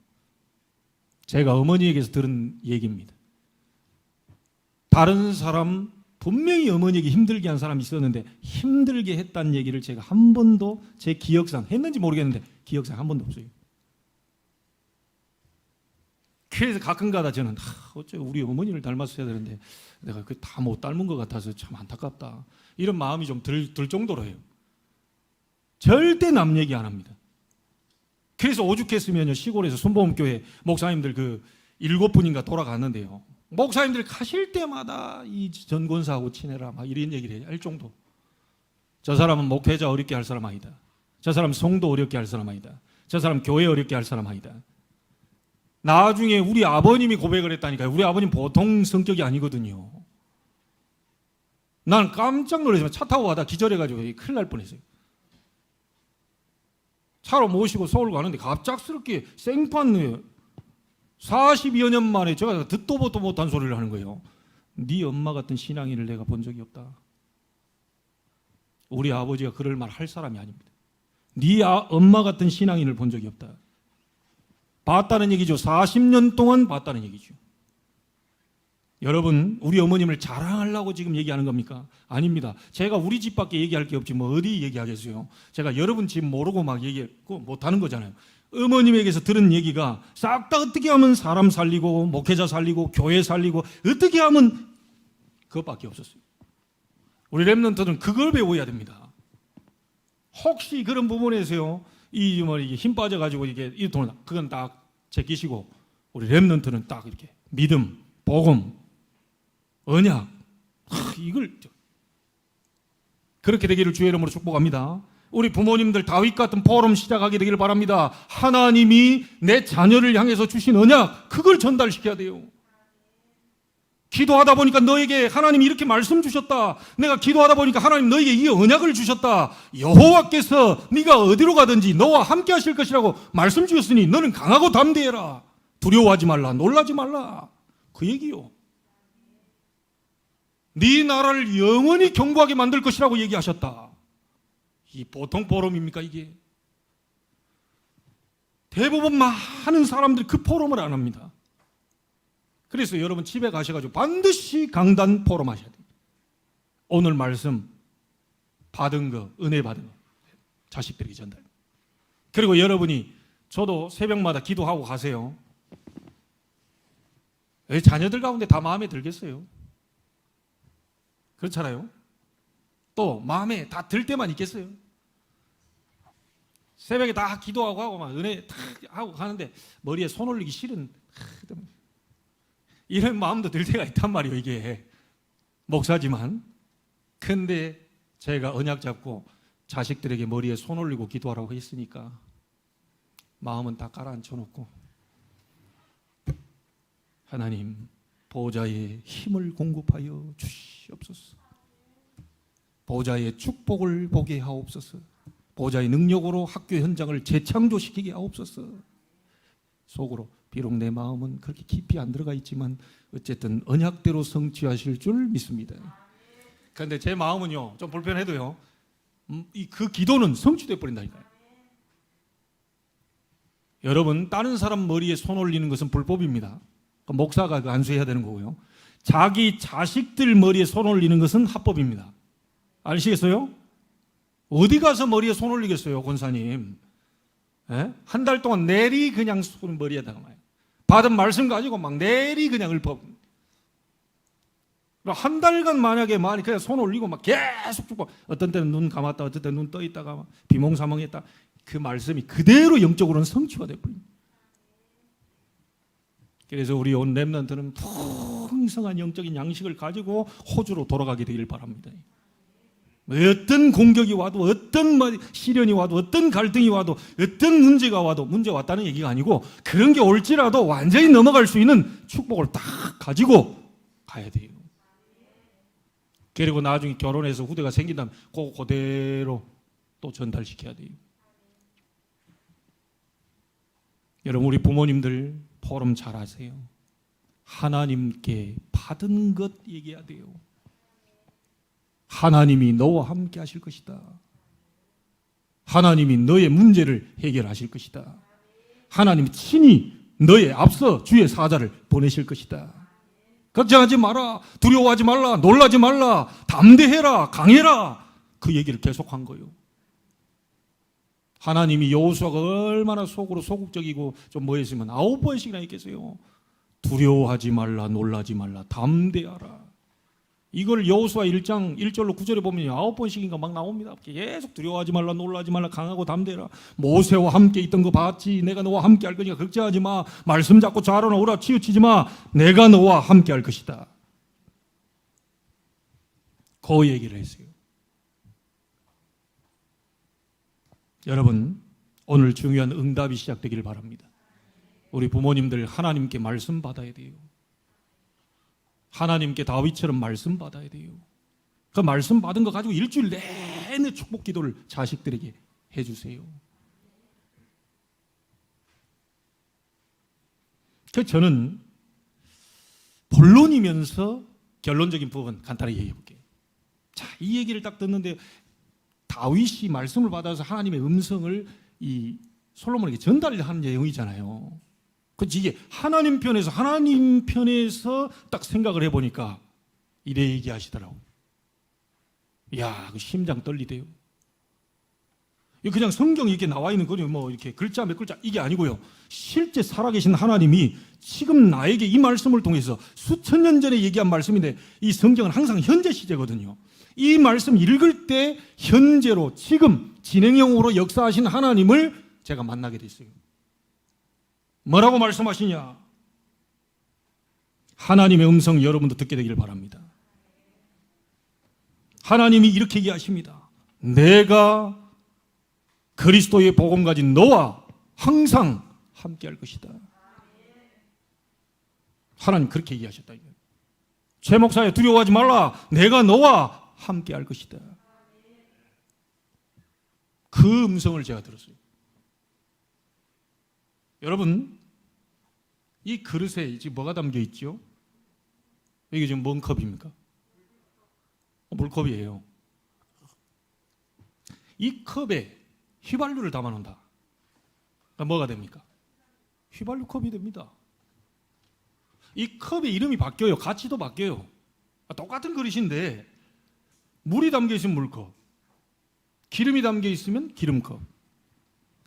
제가 어머니에게서 들은 얘기입니다. 다른 사람, 분명히 어머니에게 힘들게 한 사람이 있었는데 힘들게 했다는 얘기를 제가 한 번도 제 기억상 했는지 모르겠는데 기억상 한 번도 없어요. 그래서 가끔가다 저는 어째 우리 어머니를 닮았어야 되는데 내가 그 다 못 닮은 것 같아서 참 안타깝다, 이런 마음이 좀 들 정도로 해요. 절대 남 얘기 안 합니다. 그래서 오죽했으면요, 시골에서 순복음교회 목사님들 그 7분인가 돌아갔는데요, 목사님들 가실 때마다 이 전권사하고 친해라 막 이런 얘기를 할 정도. 저 사람은 목회자 어렵게 할 사람 아니다. 저 사람 성도 어렵게 할 사람 아니다. 저 사람 교회 어렵게 할 사람 아니다. 나중에 우리 아버님이 고백을 했다니까요. 우리 아버님 보통 성격이 아니거든요. 난 깜짝 놀라서 차 타고 가다 기절해가지고 큰일 날 뻔했어요. 차로 모시고 서울 가는데 갑작스럽게 생판 40여 년 만에 제가 듣도 보도 못한 소리를 하는 거예요. 네 엄마 같은 신앙인을 내가 본 적이 없다. 우리 아버지가 그럴 말 할 사람이 아닙니다. 네 엄마 같은 신앙인을 본 적이 없다. 봤다는 얘기죠. 40년 동안 봤다는 얘기죠. 여러분 우리 어머님을 자랑하려고 지금 얘기하는 겁니까? 아닙니다. 제가 우리 집밖에 얘기할 게 없지 뭐 어디 얘기하겠어요. 제가 여러분 집 모르고 막 얘기하고 못하는 거잖아요. 어머님에게서 들은 얘기가 싹 다 어떻게 하면 사람 살리고 목회자 살리고 교회 살리고 어떻게 하면 그것밖에 없었어요. 우리 렘넌트는 그걸 배워야 됩니다. 혹시 그런 부분에서요 이게 힘 빠져가지고 이게 돈 그건 딱 제끼시고 우리 렘넌트는 딱 이렇게 믿음, 복음, 언약 이걸 그렇게 되기를 주의 이름으로 축복합니다. 우리 부모님들 다윗 같은 포럼 시작하게 되기를 바랍니다. 하나님이 내 자녀를 향해서 주신 언약, 그걸 전달시켜야 돼요. 기도하다 보니까 너에게 하나님이 이렇게 말씀 주셨다. 내가 기도하다 보니까 하나님 너에게 이 언약을 주셨다. 여호와께서 네가 어디로 가든지 너와 함께 하실 것이라고 말씀 주셨으니 너는 강하고 담대해라. 두려워하지 말라. 놀라지 말라. 그 얘기요. 네 나라를 영원히 견고하게 만들 것이라고 얘기하셨다. 이 보통 포럼입니까 이게? 대부분 많은 사람들이 그 포럼을 안 합니다. 그래서 여러분 집에 가셔가지고 반드시 강단 포럼 하셔야 돼요. 오늘 말씀 받은 거, 은혜 받은 거 자식들에게 전달. 그리고 여러분이, 저도 새벽마다 기도하고 가세요. 자녀들 가운데 다 마음에 들겠어요? 그렇잖아요. 또 마음에 다 들 때만 있겠어요? 새벽에 다 기도하고 하고 막 은혜 탁 하고 가는데 머리에 손 올리기 싫은 이런 마음도 들 때가 있단 말이에요. 이게 목사지만. 근데 제가 언약 잡고 자식들에게 머리에 손 올리고 기도하라고 했으니까 마음은 다 가라앉혀 놓고, 하나님 보호자의 힘을 공급하여 주시옵소서. 보호자의 축복을 보게 하옵소서. 보호자의 능력으로 학교 현장을 재창조시키게 하옵소서. 속으로 비록 내 마음은 그렇게 깊이 안 들어가 있지만 어쨌든 언약대로 성취하실 줄 믿습니다. 그런데 제 마음은요, 좀 불편해도요, 그 기도는 성취돼 버린다니까요. 여러분, 다른 사람 머리에 손 올리는 것은 불법입니다. 목사가 안수해야 되는 거고요. 자기 자식들 머리에 손 올리는 것은 합법입니다. 아시겠어요? 어디 가서 머리에 손 올리겠어요, 권사님? 한 달 동안 내리 그냥 손 머리에다가 마요. 받은 말씀 가지고 막 내리 그냥 읊어. 한 달간 만약에 많이 그냥 손 올리고 막 계속 죽고, 어떤 때는 눈 감았다, 어떤 때는 눈 떠 있다가 막 비몽사몽했다. 그 말씀이 그대로 영적으로는 성취가 돼버립니다. 그래서 우리 온 렘넌트는 풍성한 영적인 양식을 가지고 호주로 돌아가게 되길 바랍니다. 어떤 공격이 와도, 어떤 시련이 와도, 어떤 갈등이 와도, 어떤 문제가 와도, 문제 왔다는 얘기가 아니고 그런 게 올지라도 완전히 넘어갈 수 있는 축복을 딱 가지고 가야 돼요. 그리고 나중에 결혼해서 후대가 생긴다면 그대로 또 전달시켜야 돼요. 여러분, 우리 부모님들 포럼 잘 하세요. 하나님께 받은 것 얘기해야 돼요. 하나님이 너와 함께 하실 것이다. 하나님이 너의 문제를 해결하실 것이다. 하나님이 친히 너의 앞서 주의 사자를 보내실 것이다. 걱정하지 마라. 두려워하지 말라. 놀라지 말라. 담대해라. 강해라. 그 얘기를 계속한 거예요. 하나님이 여호수아가 얼마나 속으로 소극적이고 좀 뭐했으면 9번씩이나 했겠어요. 두려워하지 말라. 놀라지 말라. 담대하라. 이걸 여호수아 1장 1절로 9절에 보면 9번씩인가 막 나옵니다. 계속 두려워하지 말라, 놀라지 말라, 강하고 담대라. 모세와 함께 있던 거 봤지? 내가 너와 함께 할 거니까 걱정하지 마. 말씀 잡고 좌로나 우라 치우치지 마. 내가 너와 함께 할 것이다. 그 얘기를 했어요. 여러분, 오늘 중요한 응답이 시작되기를 바랍니다. 우리 부모님들 하나님께 말씀 받아야 돼요. 하나님께 다윗처럼 말씀 받아야 돼요. 그 말씀 받은 거 가지고 일주일 내내 축복 기도를 자식들에게 해주세요. 저는 본론이면서 결론적인 부분 간단히 얘기해 볼게요. 자, 이 얘기를 딱 듣는데 다윗이 말씀을 받아서 하나님의 음성을 이 솔로몬에게 전달하는 내용이잖아요. 그치, 이게 하나님 편에서 딱 생각을 해보니까 이래 얘기하시더라고. 이야, 그 심장 떨리대요. 이 그냥 성경에 이렇게 나와 있는 거는 뭐 이렇게 글자 몇 글자 이게 아니고요. 실제 살아계신 하나님이 지금 나에게 이 말씀을 통해서 수천 년 전에 얘기한 말씀인데, 이 성경은 항상 현재 시제거든요. 이 말씀 읽을 때 현재로 지금 진행형으로 역사하신 하나님을 제가 만나게 됐어요. 뭐라고 말씀하시냐? 하나님의 음성 여러분도 듣게 되기를 바랍니다. 하나님이 이렇게 얘기하십니다. 내가 그리스도의 복음 가진 너와 항상 함께할 것이다. 하나님 그렇게 얘기하셨다. 최 목사야, 두려워하지 말라. 내가 너와 함께할 것이다. 그 음성을 제가 들었어요. 여러분, 이 그릇에 지금 뭐가 담겨 있죠? 이게 지금 뭔 컵입니까? 물컵이에요. 이 컵에 휘발유를 담아놓는다. 그러니까 뭐가 됩니까? 휘발유 컵이 됩니다. 이 컵의 이름이 바뀌어요. 가치도 바뀌어요. 똑같은 그릇인데 물이 담겨 있으면 물컵, 기름이 담겨 있으면 기름컵.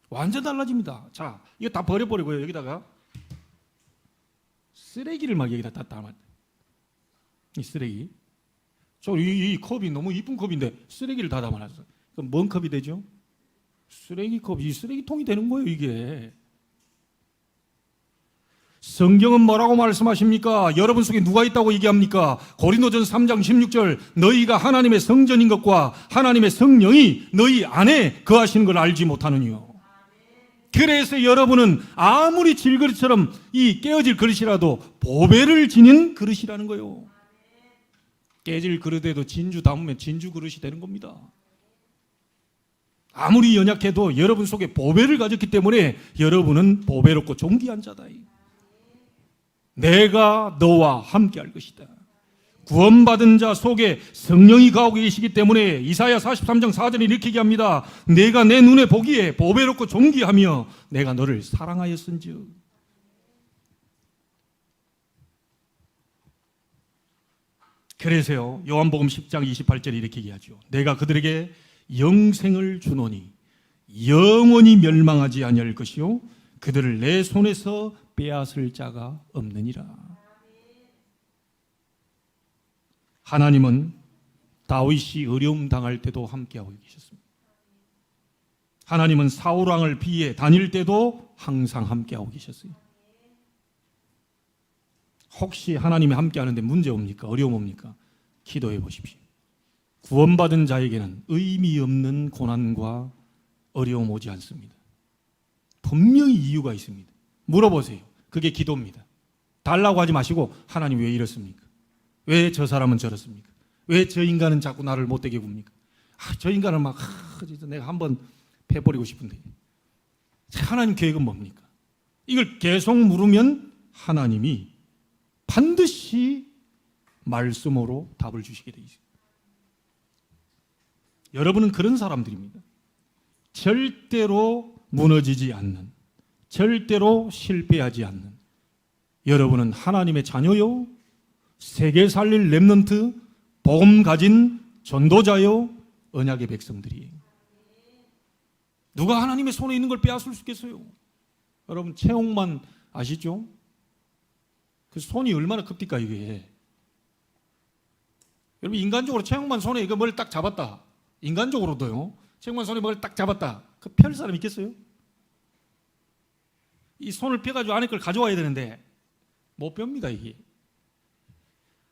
완전 달라집니다. 자, 이거 다 버려버리고요. 여기다가 쓰레기를 막 여기다 다 담아. 이 쓰레기. 이 컵이 너무 이쁜 컵인데 쓰레기를 다 담아놨어요. 그럼 뭔 컵이 되죠? 쓰레기 컵이. 이 쓰레기통이 되는 거예요, 이게. 성경은 뭐라고 말씀하십니까? 여러분 속에 누가 있다고 얘기합니까? 고린도전서 3장 16절, 너희가 하나님의 성전인 것과 하나님의 성령이 너희 안에 거하시는 걸 알지 못하느니요. 그래서 여러분은 아무리 질그릇처럼 이 깨어질 그릇이라도 보배를 지닌 그릇이라는 거예요. 깨질 그릇에도 진주 담으면 진주 그릇이 되는 겁니다. 아무리 연약해도 여러분 속에 보배를 가졌기 때문에 여러분은 보배롭고 존귀한 자다. 내가 너와 함께 할 것이다. 구원받은 자 속에 성령이 거하고 계시기 때문에 이사야 43장 4절에 이렇게 얘기합니다. 내가 내 눈에 보기에 보배롭고 존귀하며 내가 너를 사랑하였은즉. 그래서요, 요한복음 10장 28절에 이렇게 얘기하죠. 내가 그들에게 영생을 주노니 영원히 멸망하지 아니할 것이요 그들을 내 손에서 빼앗을 자가 없느니라. 하나님은 다윗이 어려움 당할 때도 함께하고 계셨습니다. 하나님은 사울 왕을 피해 다닐 때도 항상 함께하고 계셨어요. 혹시 하나님이 함께하는데 문제 옵니까? 어려움 옵니까? 기도해 보십시오. 구원받은 자에게는 의미 없는 고난과 어려움 오지 않습니다. 분명히 이유가 있습니다. 물어보세요. 그게 기도입니다. 달라고 하지 마시고 하나님 왜 이렇습니까? 왜 저 사람은 저렇습니까? 왜 저 인간은 자꾸 나를 못되게 굽니까? 저 인간을 막 내가 한번 패버리고 싶은데. 하나님 계획은 뭡니까? 이걸 계속 물으면 하나님이 반드시 말씀으로 답을 주시게 되어 있습니다. 여러분은 그런 사람들입니다. 절대로 무너지지 않는, 절대로 실패하지 않는, 여러분은 하나님의 자녀요, 세계 살릴 렘넌트, 복음 가진 전도자요, 언약의 백성들이에요. 누가 하나님의 손에 있는 걸 빼앗을 수 있겠어요? 여러분 채용만 아시죠? 그 손이 얼마나 큽니까 이게? 여러분 인간적으로 채용만 손에 이거 뭘 딱 잡았다, 인간적으로도요, 채용만 손에 뭘 딱 잡았다, 그 펼 사람 있겠어요? 이 손을 펴가지고 안에 걸 가져와야 되는데 못 뺍니다. 이게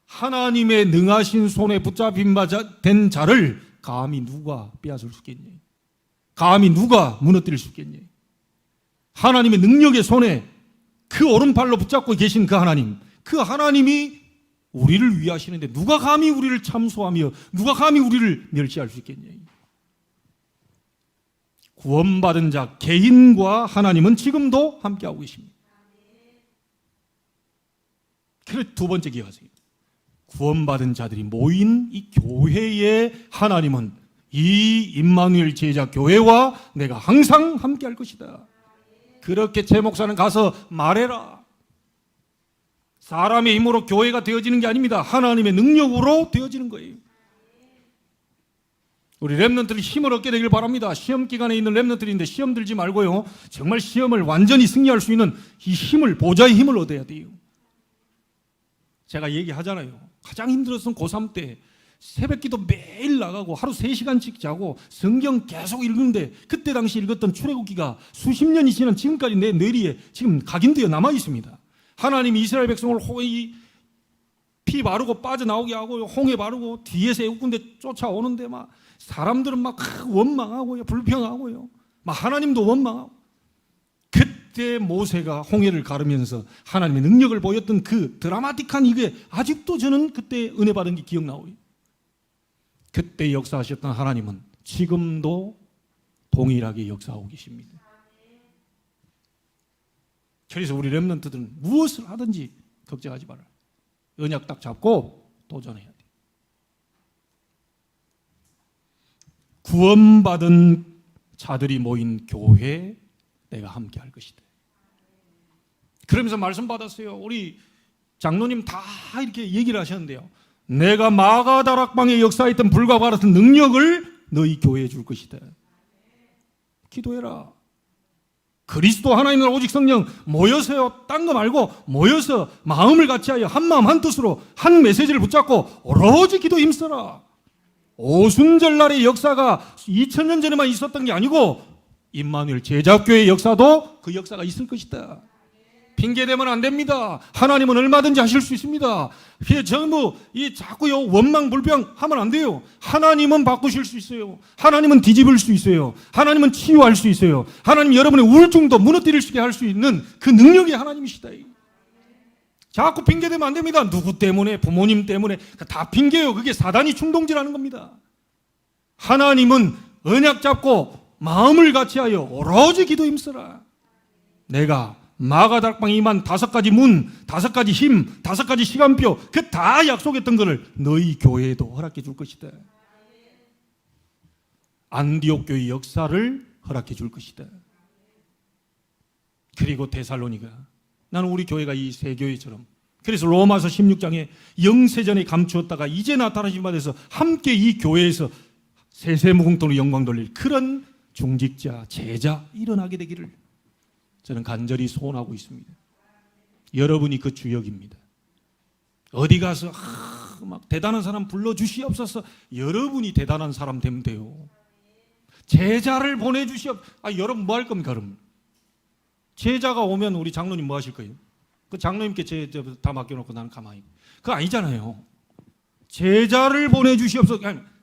하나님의 능하신 손에 붙잡힌 바 된 자를 감히 누가 빼앗을 수 있겠냐? 감히 누가 무너뜨릴 수 있겠냐? 하나님의 능력의 손에 그 오른팔로 붙잡고 계신 그 하나님, 그 하나님이 우리를 위하시는데 누가 감히 우리를 참소하며 누가 감히 우리를 멸시할 수 있겠냐? 구원받은 자 개인과 하나님은 지금도 함께하고 계십니다. 그래서 두 번째 기억하세요. 구원받은 자들이 모인 이 교회의 하나님은 이 임마누엘 제자 교회와 내가 항상 함께할 것이다. 그렇게 제 목사는 가서 말해라. 사람의 힘으로 교회가 되어지는 게 아닙니다. 하나님의 능력으로 되어지는 거예요. 우리 렘넌트들이 힘을 얻게 되길 바랍니다. 시험 기간에 있는 렘넌트들인데 시험 들지 말고요, 정말 시험을 완전히 승리할 수 있는 이 힘을, 보좌의 힘을 얻어야 돼요. 제가 얘기하잖아요. 가장 힘들었던 고3 때 새벽기도 매일 나가고 하루 3시간씩 자고 성경 계속 읽는데, 그때 당시 읽었던 출애굽기가 수십 년이 지난 지금까지 내 뇌리에 지금 각인되어 남아 있습니다. 하나님이 이스라엘 백성을 피 바르고 빠져나오게 하고 홍해 바르고 뒤에서 애국군대 쫓아오는데 막 사람들은 막 원망하고요, 불평하고요, 막 하나님도 원망하고. 그때 모세가 홍해를 가르면서 하나님의 능력을 보였던 그 드라마틱한 이게 아직도 저는 그때 은혜 받은 게 기억나고요. 그때 역사하셨던 하나님은 지금도 동일하게 역사하고 계십니다. 그래서 우리 렘넌트들은 무엇을 하든지 걱정하지 말아요. 언약 딱 잡고 도전해야 돼요. 구원받은 자들이 모인 교회 내가 함께 할 것이다. 그러면서 말씀 받았어요. 우리 장로님 다 이렇게 얘기를 하셨는데요. 내가 마가다락방의 역사했던 불과 같은 능력을 너희 교회에 줄 것이다. 기도해라. 그리스도 하나님을 오직 성령 모여서요. 딴 거 말고 모여서 마음을 같이하여 한 마음 한 뜻으로 한 메시지를 붙잡고 오로지 기도 힘써라. 오순절날의 역사가 2000년 전에만 있었던 게 아니고 임마누엘 제자교회의 역사도 그 역사가 있을 것이다. 핑계대면 안 됩니다. 하나님은 얼마든지 하실 수 있습니다. 전부 자꾸요 원망 불평 하면 안 돼요. 하나님은 바꾸실 수 있어요. 하나님은 뒤집을 수 있어요. 하나님은 치유할 수 있어요. 하나님 여러분의 우울증도 무너뜨릴 수 있게 할 수 있는 그 능력이 하나님이시다. 자꾸 핑계대면 안 됩니다. 누구 때문에, 부모님 때문에 다 핑계예요. 그게 사단이 충동질하는 겁니다. 하나님은 언약 잡고 마음을 같이하여 오로지 기도 힘써라. 내가 마가다락방에 임한 5가지 문, 5가지 힘, 5가지 시간표 그 다 약속했던 것을 너희 교회에도 허락해 줄 것이다. 안디옥 교회 역사를 허락해 줄 것이다. 그리고 데살로니가, 나는 우리 교회가 이 세 교회처럼, 그래서 로마서 16장에 영세전에 감추었다가 이제 나타나신 바 돼서 함께 이 교회에서 세세무궁토로 영광 돌릴 그런 중직자, 제자 일어나게 되기를 저는 간절히 소원하고 있습니다. 여러분이 그 주역입니다. 어디 가서 막 대단한 사람 불러주시옵소서. 여러분이 대단한 사람 되면 돼요. 제자를 여러분 뭐 할 겁니까? 그럼 제자가 오면 우리 장로님 뭐 하실 거예요? 그 장로님께 다 맡겨놓고 나는 가만히. 그거 아니잖아요. 제자를 보내주시옵소서.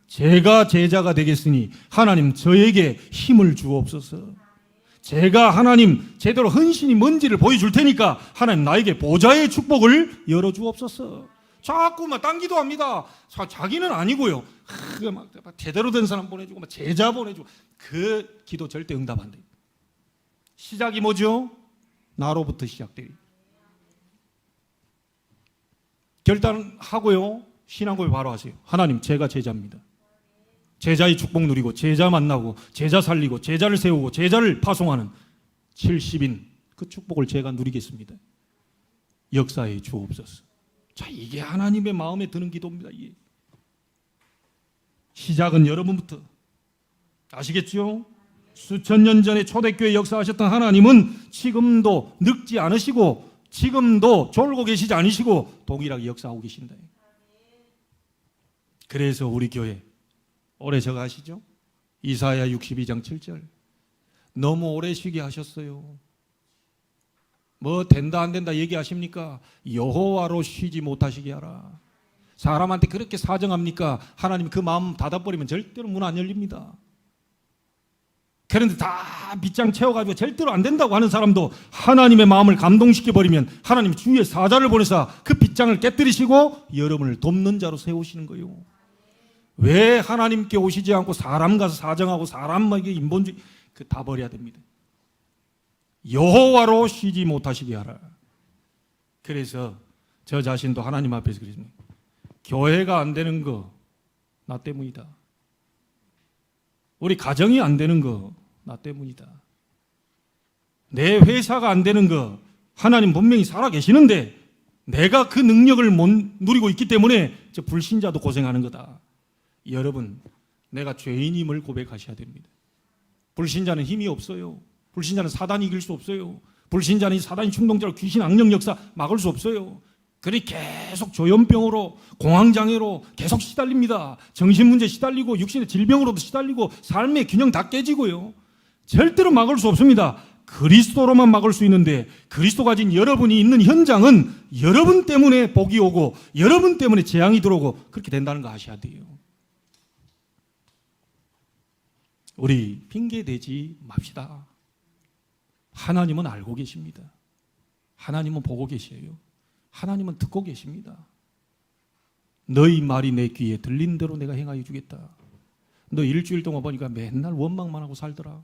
제가 제자가 되겠으니 하나님 저에게 힘을 주옵소서. 제가 하나님 제대로 헌신이 뭔지를 보여줄 테니까 하나님 나에게 보좌의 축복을 열어주옵소서. 자꾸 막 딴 기도합니다. 자기는 아니고요. 막 제대로 된 사람 보내주고 막 제자 보내주고 그 기도 절대 응답 안 돼요. 시작이 뭐죠? 나로부터 시작돼요. 결단하고요. 신앙고백 바로 하세요. 하나님 제가 제자입니다. 제자의 축복 누리고 제자 만나고 제자 살리고 제자를 세우고 제자를 파송하는 70인 그 축복을 제가 누리겠습니다. 역사에 주옵소서. 자, 이게 하나님의 마음에 드는 기도입니다. 이게. 시작은 여러분부터. 아시겠죠? 수천 년 전에 초대교회 역사하셨던 하나님은 지금도 늙지 않으시고 지금도 졸고 계시지 않으시고 동일하게 역사하고 계신다. 그래서 우리 교회 오래 저거 하시죠? 이사야 62장 7절. 너무 오래 쉬게 하셨어요. 뭐 된다 안 된다 얘기하십니까? 여호와로 쉬지 못하시게 하라. 사람한테 그렇게 사정합니까? 하나님 그 마음 닫아버리면 절대로 문 안 열립니다. 그런데 다 빗장 채워가지고 절대로 안 된다고 하는 사람도 하나님의 마음을 감동시켜버리면 하나님 주위에 사자를 보내서 그 빗장을 깨뜨리시고 여러분을 돕는 자로 세우시는 거예요. 왜 하나님께 오시지 않고 사람 가서 사정하고 사람에게 인본주의 다 버려야 됩니다. 여호와로 쉬지 못하시게 하라. 그래서 저 자신도 하나님 앞에서 그랬습니다. 교회가 안 되는 거 나 때문이다. 우리 가정이 안 되는 거 나 때문이다. 내 회사가 안 되는 거 하나님 분명히 살아계시는데 내가 그 능력을 못 누리고 있기 때문에 저 불신자도 고생하는 거다. 여러분, 내가 죄인임을 고백하셔야 됩니다. 불신자는 힘이 없어요. 불신자는 사단이 이길 수 없어요. 불신자는 사단이 충동자로 귀신 악령 역사 막을 수 없어요. 그러니 계속 조현병으로 공황장애로 계속 시달립니다. 정신문제 시달리고 육신의 질병으로도 시달리고 삶의 균형 다 깨지고요. 절대로 막을 수 없습니다. 그리스도로만 막을 수 있는데 그리스도 가진 여러분이 있는 현장은 여러분 때문에 복이 오고 여러분 때문에 재앙이 들어오고 그렇게 된다는 거 아셔야 돼요. 우리 핑계대지 맙시다. 하나님은 알고 계십니다. 하나님은 보고 계셔요. 하나님은 듣고 계십니다. 너희 말이 내 귀에 들린 대로 내가 행하여 주겠다. 너 일주일 동안 보니까 맨날 원망만 하고 살더라.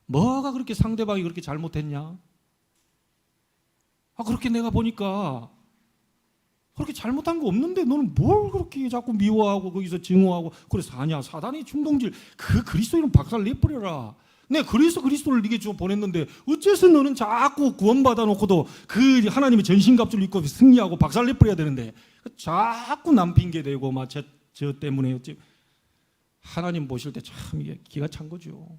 뭐가 그렇게 상대방이 그렇게 잘못했냐? 그렇게 내가 보니까 그렇게 잘못한 거 없는데 너는 뭘 그렇게 자꾸 미워하고 거기서 증오하고 그래 사냐? 사단의 충동질 그 그리스도 이름 박살 내버려라. 내 그리스도를 네게 주어 보냈는데 어째서 너는 자꾸 구원받아 놓고도 그 하나님의 전신갑주를 입고 승리하고 박살 내버려야 되는데 자꾸 남 핑계대고 막 저 때문에 어째 하나님 보실 때 참 이게 기가 찬 거죠.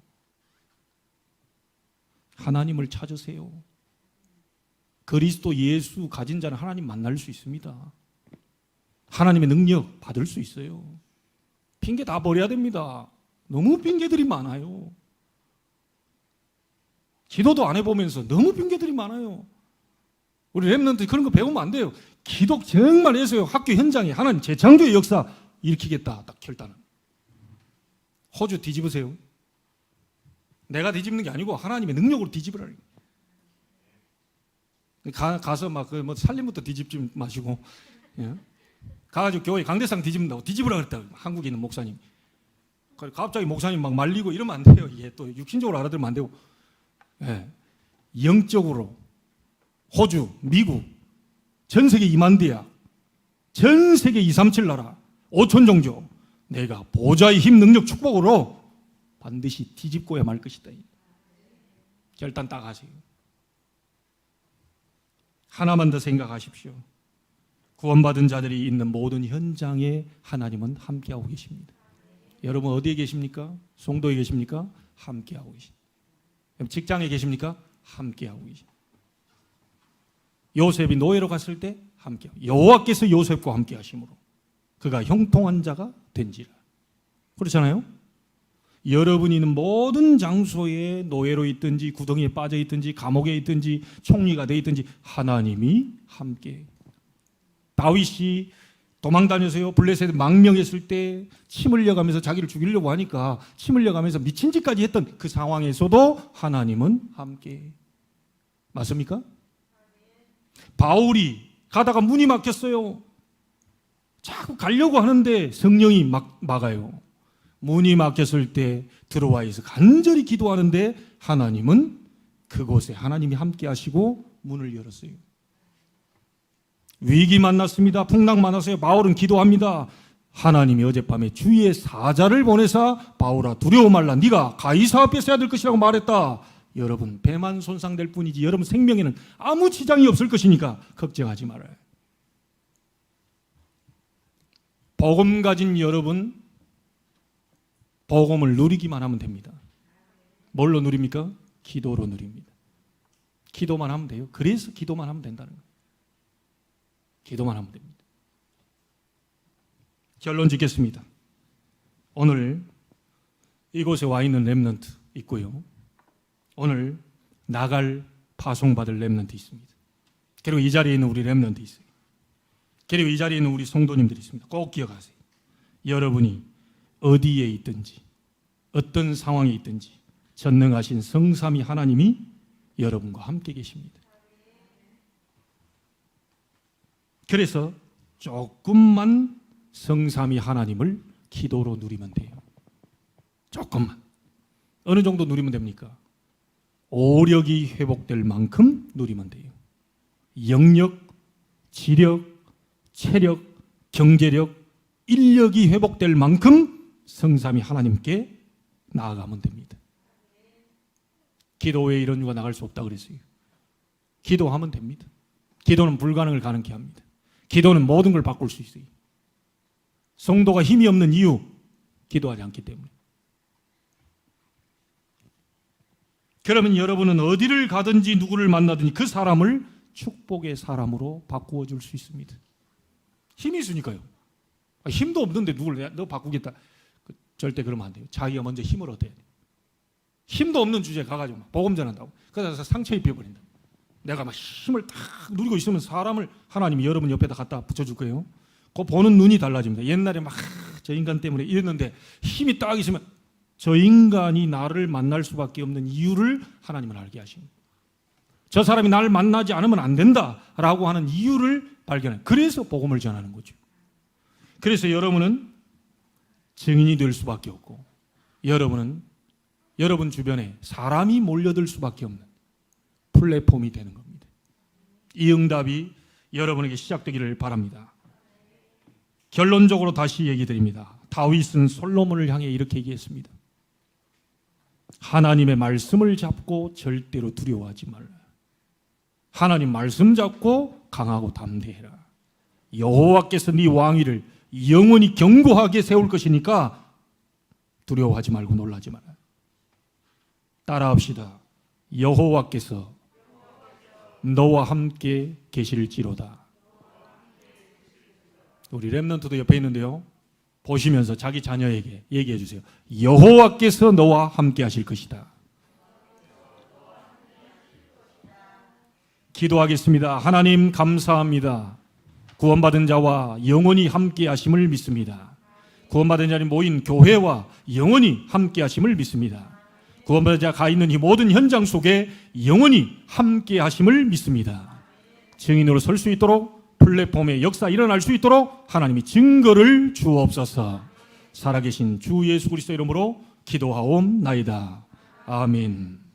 하나님을 찾으세요. 그리스도 예수 가진 자는 하나님 만날 수 있습니다. 하나님의 능력 받을 수 있어요. 핑계 다 버려야 됩니다. 너무 핑계들이 많아요. 기도도 안 해보면서 너무 핑계들이 많아요. 우리 렘넌트 그런 거 배우면 안 돼요. 기도 정말 해서요. 학교 현장에 하나님 재창조의 역사 일으키겠다. 딱 결단은. 호주 뒤집으세요. 내가 뒤집는 게 아니고 하나님의 능력으로 뒤집으라는 거예요. 가서 막 뭐 살림부터 뒤집지 마시고, 예? 가가지고 교회 강대상 뒤집는다고 뒤집으라 그랬다. 한국에 있는 목사님. 갑자기 목사님 막 말리고 이러면 안 돼요. 이게 또 육신적으로 알아들으면 안 되고, 예. 영적으로 호주, 미국, 전 세계 2만 대야, 전 세계 237 나라, 5천 종족, 내가 보좌의 힘, 능력, 축복으로 반드시 뒤집고야 말 것이다. 결단 딱 하세요. 하나만 더 생각하십시오. 구원받은 자들이 있는 모든 현장에 하나님은 함께하고 계십니다. 여러분 어디에 계십니까? 송도에 계십니까? 함께하고 계십니다. 직장에 계십니까? 함께하고 계십니다. 요셉이 노예로 갔을 때 함께하고, 여호와께서 요셉과 함께하심으로 그가 형통한 자가 된지라. 그렇잖아요? 여러분이 있는 모든 장소에 노예로 있든지 구덩이에 빠져 있든지 감옥에 있든지 총리가 돼 있든지 하나님이 함께. 다윗이 도망다녀서요 블레셋에 망명했을 때 침 흘려가면서 자기를 죽이려고 하니까 침 흘려가면서 미친 짓까지 했던 그 상황에서도 하나님은 함께. 맞습니까? 바울이 가다가 문이 막혔어요. 자꾸 가려고 하는데 성령이 막아요. 문이 막혔을 때 들어와 있어 간절히 기도하는데 하나님은 그곳에 하나님이 함께 하시고 문을 열었어요. 위기 만났습니다. 풍랑 만났어요. 바울은 기도합니다. 하나님이 어젯밤에 주의 사자를 보내사 바울아 두려워 말라. 네가 가이사 앞에 서야 될 것이라고 말했다. 여러분 배만 손상될 뿐이지 여러분 생명에는 아무 지장이 없을 것이니까 걱정하지 말아요. 복음 가진 여러분 복음을 누리기만 하면 됩니다. 뭘로 누립니까? 기도로 누립니다. 기도만 하면 돼요. 그래서 기도만 하면 된다는 거예요. 기도만 하면 됩니다. 결론 짓겠습니다. 오늘 이곳에 와 있는 렘넌트 있고요. 오늘 나갈 파송받을 렘넌트 있습니다. 그리고 이 자리에 있는 우리 렘넌트 있어요. 그리고 이 자리에 있는 우리 성도님들이 있습니다. 꼭 기억하세요. 여러분이 어디에 있든지 어떤 상황에 있든지 전능하신 성삼위 하나님이 여러분과 함께 계십니다. 그래서 조금만 성삼위 하나님을 기도로 누리면 돼요. 조금만. 어느 정도 누리면 됩니까? 오력이 회복될 만큼 누리면 돼요. 영력, 지력, 체력, 경제력, 인력이 회복될 만큼 성삼위 하나님께 나아가면 됩니다. 기도 외에 이런 이유가 나갈 수 없다 그랬어요. 기도하면 됩니다. 기도는 불가능을 가능케 합니다. 기도는 모든 걸 바꿀 수 있어요. 성도가 힘이 없는 이유, 기도하지 않기 때문에. 그러면 여러분은 어디를 가든지 누구를 만나든지 그 사람을 축복의 사람으로 바꾸어 줄 수 있습니다. 힘이 있으니까요. 힘도 없는데 누굴 너 바꾸겠다. 절대 그러면 안 돼요. 자기가 먼저 힘을 얻어야 돼요. 힘도 없는 주제에 가가지고 막 복음 전한다고. 그래서 상처 입혀버린다. 내가 막 힘을 딱 누리고 있으면 사람을 하나님이 여러분 옆에다 갖다 붙여줄 거예요. 그 보는 눈이 달라집니다. 옛날에 막 저 인간 때문에 이랬는데 힘이 딱 있으면 저 인간이 나를 만날 수밖에 없는 이유를 하나님은 알게 하십니다. 저 사람이 나를 만나지 않으면 안 된다라고 하는 이유를 발견해요. 그래서 복음을 전하는 거죠. 그래서 여러분은 증인이 될 수밖에 없고 여러분은 여러분 주변에 사람이 몰려들 수밖에 없는 플랫폼이 되는 겁니다. 이 응답이 여러분에게 시작되기를 바랍니다. 결론적으로 다시 얘기 드립니다. 다윗은 솔로몬을 향해 이렇게 얘기했습니다. 하나님의 말씀을 잡고 절대로 두려워하지 말라. 하나님 말씀 잡고 강하고 담대해라. 여호와께서 네 왕위를 영원히 견고하게 세울 것이니까 두려워하지 말고 놀라지 마라. 따라합시다. 여호와께서 너와 함께 계실지로다. 우리 렘넌트도 옆에 있는데요. 보시면서 자기 자녀에게 얘기해 주세요. 여호와께서 너와 함께 하실 것이다. 기도하겠습니다. 하나님 감사합니다. 구원받은 자와 영원히 함께 하심을 믿습니다. 구원받은 자に모인 교회와 영원히 함께 하심을 믿습니다. 구원받은 자가 있는 이 모든 현장 속에 영원히 함께 하심을 믿습니다. 증인으로 설 수 있도록 플랫폼에 역사 일어날 수 있도록 하나님이 증거를 주옵소서. 살아계신 주 예수 그리스도 이름으로 기도하옵나이다. 아멘.